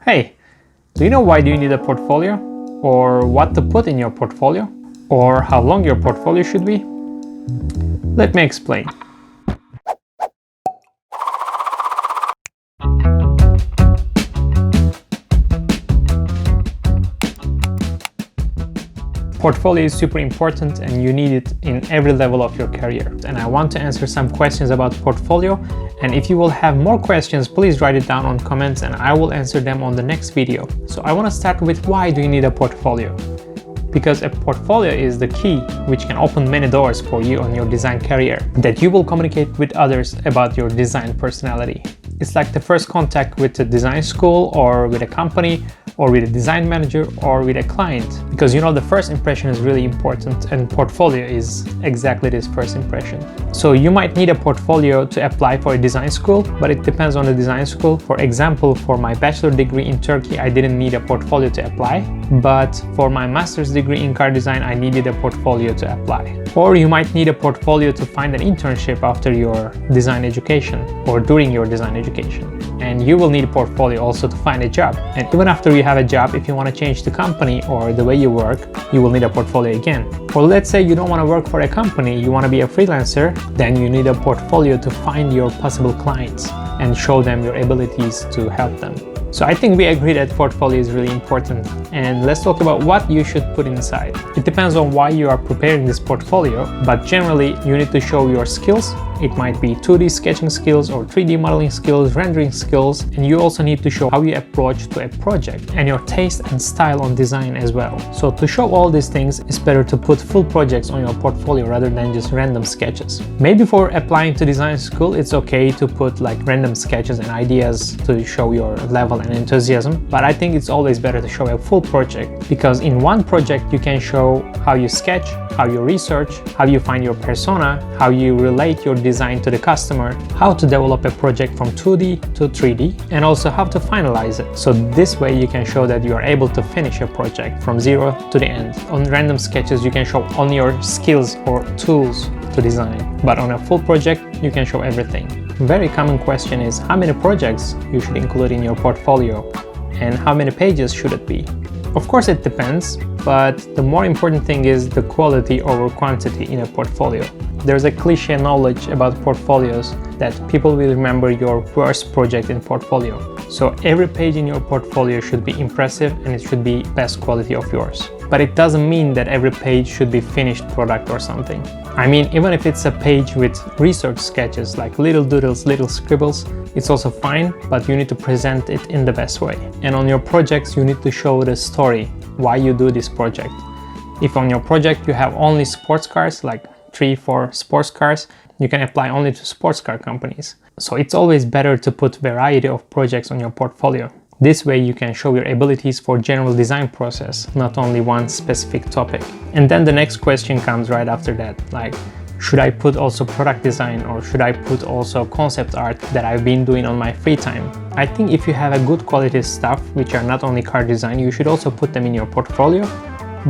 Hey, do you know why do you need a portfolio? Or what to put in your portfolio? Or how long your portfolio should be? Let me explain. Portfolio is super important and you need it in every level of your career. And I want to answer some questions about portfolio. And if you will have more questions, please write it down on comments and I will answer them on the next video. So I want to start with why do you need a portfolio? Because a portfolio is the key which can open many doors for you on your design career, that you will communicate with others about your design personality. It's like the first contact with a design school or with a company or with a design manager or with a client, because you know the first impression is really important and portfolio is exactly this first impression. So you might need a portfolio to apply for a design school, but it depends on the design school. For example, for my bachelor degree in Turkey, I didn't need a portfolio to apply, but for my master's degree in car design, I needed a portfolio to apply. Or you might need a portfolio to find an internship after your design education or during your design education. And you will need a portfolio also to find a job. And even after you have a job, if you want to change the company or the way you work, you will need a portfolio again. Or let's say you don't want to work for a company, you want to be a freelancer, then you need a portfolio to find your possible clients and show them your abilities to help them. So I think we agree that portfolio is really important, and let's talk about what you should put inside. It depends on why you are preparing this portfolio, but generally you need to show your skills. It might be 2D sketching skills or 3D modeling skills, rendering skills, and you also need to show how you approach to a project and your taste and style on design as well. So to show all these things, it's better to put full projects on your portfolio rather than just random sketches. Maybe for applying to design school, it's okay to put like random sketches and ideas to show your level and enthusiasm, but I think it's always better to show a full project, because in one project you can show how you sketch, how you research, how you find your persona, how you relate your design to the customer, how to develop a project from 2D to 3D, and also how to finalize it. So this way you can show that you are able to finish a project from zero to the end. On random sketches you can show only your skills or tools to design, but on a full project you can show everything. Very common question is how many projects you should include in your portfolio and how many pages should it be? Of course it depends, but the more important thing is the quality over quantity in a portfolio. There's a cliche knowledge about portfolios that people will remember your worst project in portfolio. So every page in your portfolio should be impressive and it should be best quality of yours. But it doesn't mean that every page should be finished product or something. I mean, even if it's a page with research sketches like little doodles, little scribbles, it's also fine, but you need to present it in the best way. And on your projects, you need to show the story, why you do this project. If on your project you have only sports cars, like 3-4 sports cars, you can apply only to sports car companies. So it's always better to put variety of projects on your portfolio. This way you can show your abilities for general design process, not only one specific topic. And then the next question comes right after that, like, should I put also product design or should I put also concept art that I've been doing on my free time? I think if you have a good quality stuff, which are not only car design, you should also put them in your portfolio,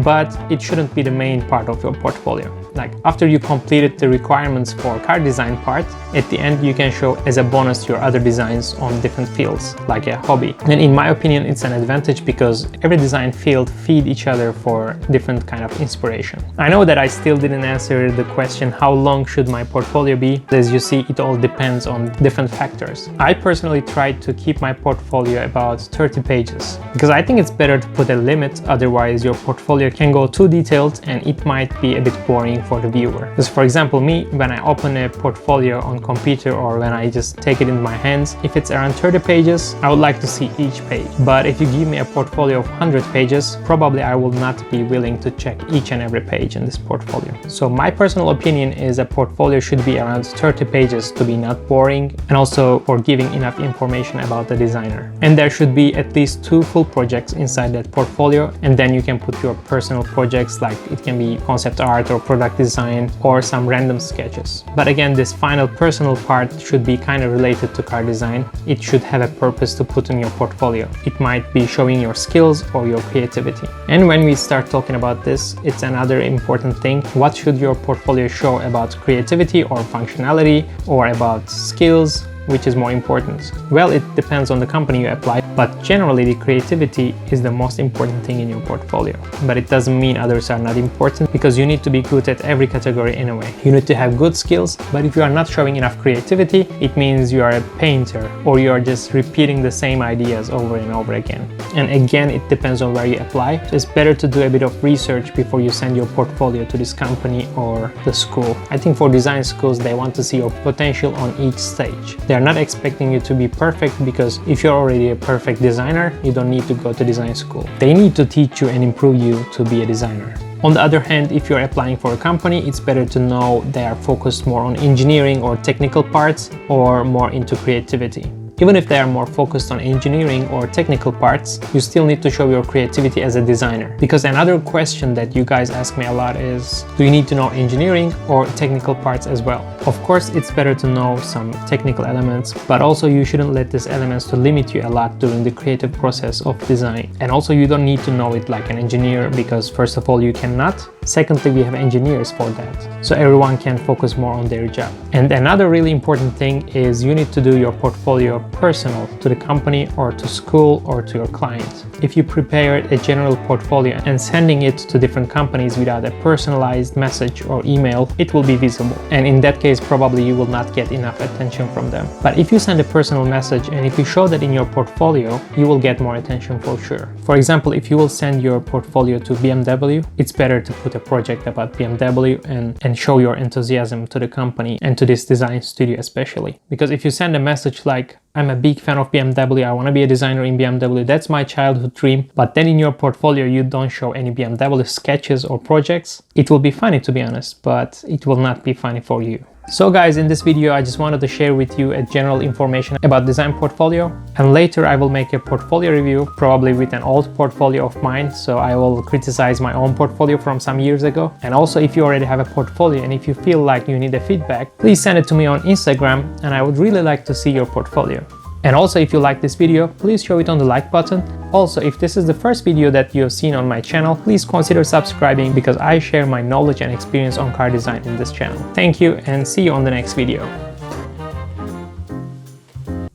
but it shouldn't be the main part of your portfolio. Like after you completed the requirements for car design part, at the end you can show as a bonus your other designs on different fields, like a hobby. And in my opinion, it's an advantage because every design field feed each other for different kind of inspiration. I know that I still didn't answer the question, how long should my portfolio be? As you see, it all depends on different factors. I personally tried to keep my portfolio about 30 pages because I think it's better to put a limit, otherwise your portfolio can go too detailed and it might be a bit boring for the viewer. Because for example, me, when I open a portfolio on computer or when I just take it in my hands, if it's around 30 pages, I would like to see each page. But if you give me a portfolio of 100 pages, probably I will not be willing to check each and every page in this portfolio. So my personal opinion is a portfolio should be around 30 pages to be not boring and also for giving enough information about the designer. And there should be at least 2 full projects inside that portfolio, and then you can put your personal projects, like it can be concept art or product design or some random sketches. But again, this final personal part should be kind of related to car design. It should have a purpose to put in your portfolio. It might be showing your skills or your creativity. And when we start talking about this, it's another important thing. What should your portfolio show about creativity or functionality or about skills which is more important? Well, it depends on the company you apply, but generally the creativity is the most important thing in your portfolio. But it doesn't mean others are not important, because you need to be good at every category in a way. You need to have good skills, but if you are not showing enough creativity, it means you are a painter or you are just repeating the same ideas over and over again. And again, it depends on where you apply. So it's better to do a bit of research before you send your portfolio to this company or the school. I think for design schools, they want to see your potential on each stage. They're not expecting you to be perfect, because if you're already a perfect designer, you don't need to go to design school. They need to teach you and improve you to be a designer. On the other hand, if you're applying for a company, it's better to know they are focused more on engineering or technical parts, or more into creativity. Even if they are more focused on engineering or technical parts, you still need to show your creativity as a designer. Because another question that you guys ask me a lot is, do you need to know engineering or technical parts as well? Of course, it's better to know some technical elements, but also you shouldn't let these elements to limit you a lot during the creative process of design. And also you don't need to know it like an engineer, because first of all, you cannot. Secondly, we have engineers for that. So everyone can focus more on their job. And another really important thing is you need to do your portfolio personal to the company or to school or to your client. If you prepare a general portfolio and sending it to different companies without a personalized message or email, it will be visible. And in that case, probably you will not get enough attention from them. But if you send a personal message and if you show that in your portfolio, you will get more attention for sure. For example, if you will send your portfolio to BMW, it's better to put a project about BMW and show your enthusiasm to the company and to this design studio especially. Because if you send a message like, I'm a big fan of BMW, I want to be a designer in BMW, that's my childhood dream, but then in your portfolio you don't show any BMW sketches or projects, it will be funny, to be honest, but it will not be funny for you. So guys, in this video I just wanted to share with you a general information about design portfolio, and later I will make a portfolio review, probably with an old portfolio of mine, so I will criticize my own portfolio from some years ago. And also, if you already have a portfolio and if you feel like you need a feedback, please send it to me on Instagram, and I would really like to see your portfolio. And also, if you like this video, please show it on the like button. Also, if this is the first video that you have seen on my channel, please consider subscribing, because I share my knowledge and experience on car design in this channel. Thank you, and see you on the next video.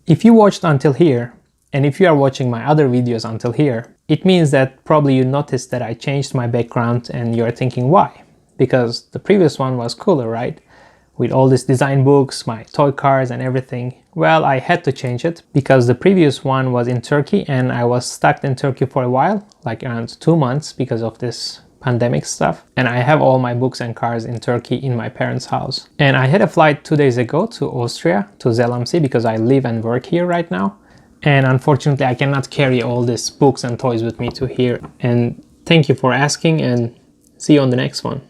If you watched until here, and if you are watching my other videos until here, it means that probably you noticed that I changed my background and you're thinking why? Because the previous one was cooler, right? With all these design books, my toy cars and everything. Well, I had to change it because the previous one was in Turkey and I was stuck in Turkey for a while, like around 2 months because of this pandemic stuff. And I have all my books and cars in Turkey in my parents' house. And I had a flight 2 days ago to Austria, to Zellamsi, because I live and work here right now. And unfortunately, I cannot carry all these books and toys with me to here. And thank you for asking, and see you on the next one.